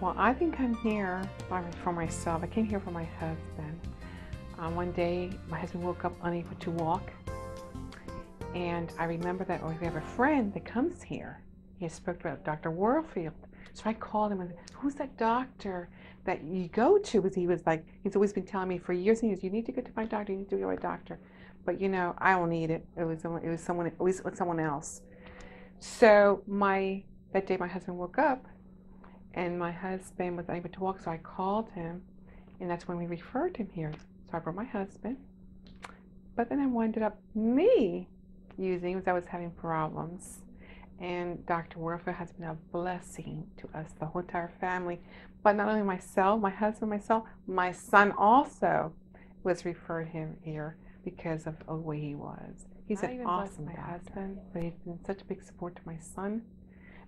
Well, I think I'm here for myself. I came here for my husband. One day, my husband woke up unable to walk, and I remember that we have a friend that comes here. He spoke about Dr. Warfield. So I called him and said, who's that doctor that you go to? Because he was like, he's always been telling me for years and years, you need to go to my doctor, you need to go to my doctor. But you know, I don't need it. It was someone else. So that day my husband woke up and my husband was unable to walk, so I called him, and that's when we referred him here. So I brought my husband, but then I ended up me using because I was having problems. And Dr. Warfield has been a blessing to us, the whole entire family. But not only myself, my husband, myself, my son also was referred him here because of the way he was. He's an awesome husband, but he's been such a big support to my son.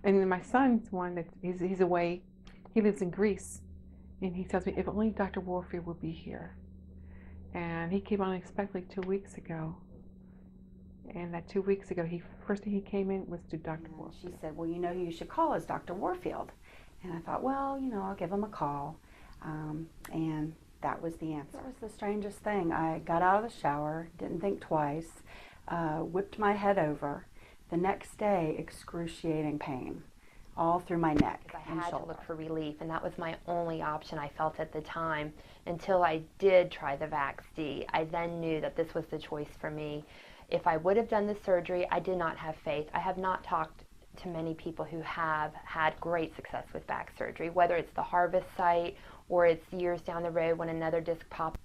And my son's one that he's away. He lives in Greece, and he tells me if only Dr. Warfield would be here. And he came unexpectedly 2 weeks ago. And that 2 weeks ago, first thing he came in was to Dr. Warfield. She said, well, you know who you should call is Dr. Warfield. And I thought, well, you know, I'll give him a call. And that was the answer. It was the strangest thing. I got out of the shower, didn't think twice, whipped my head over. The next day, excruciating pain all through my neck and I had shoulder. to look for relief, and that was my only option I felt at the time until I did try the Vax-D. I then knew that this was the choice for me. If I would have done the surgery, I did not have faith. I have not talked to many people who have had great success with back surgery, whether it's the harvest site or it's years down the road when another disc pops.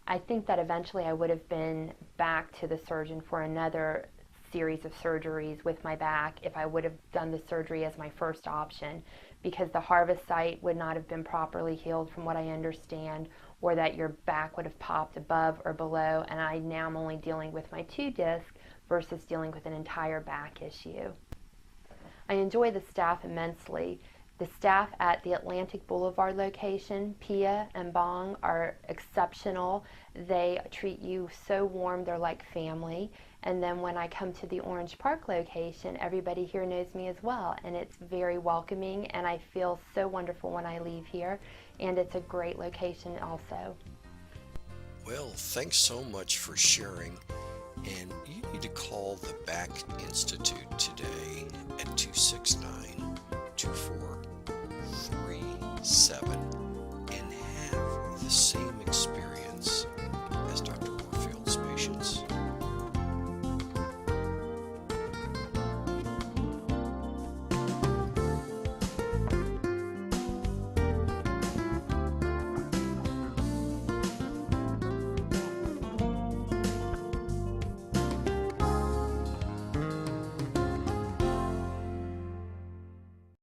I think that eventually I would have been back to the surgeon for another series of surgeries with my back if I would have done the surgery as my first option, because the harvest site would not have been properly healed from what I understand, or that your back would have popped above or below, and I now am only dealing with my 2 discs versus dealing with an entire back issue. I enjoy the staff immensely. The staff at the Atlantic Boulevard location, Pia and Bong, are exceptional. They treat you so warm, they're like family. And then when I come to the Orange Park location, everybody here knows me as well, and it's very welcoming, and I feel so wonderful when I leave here, and it's a great location also. Well, thanks so much for sharing, and you need to call the Back Institute today at 269-2437 and have the same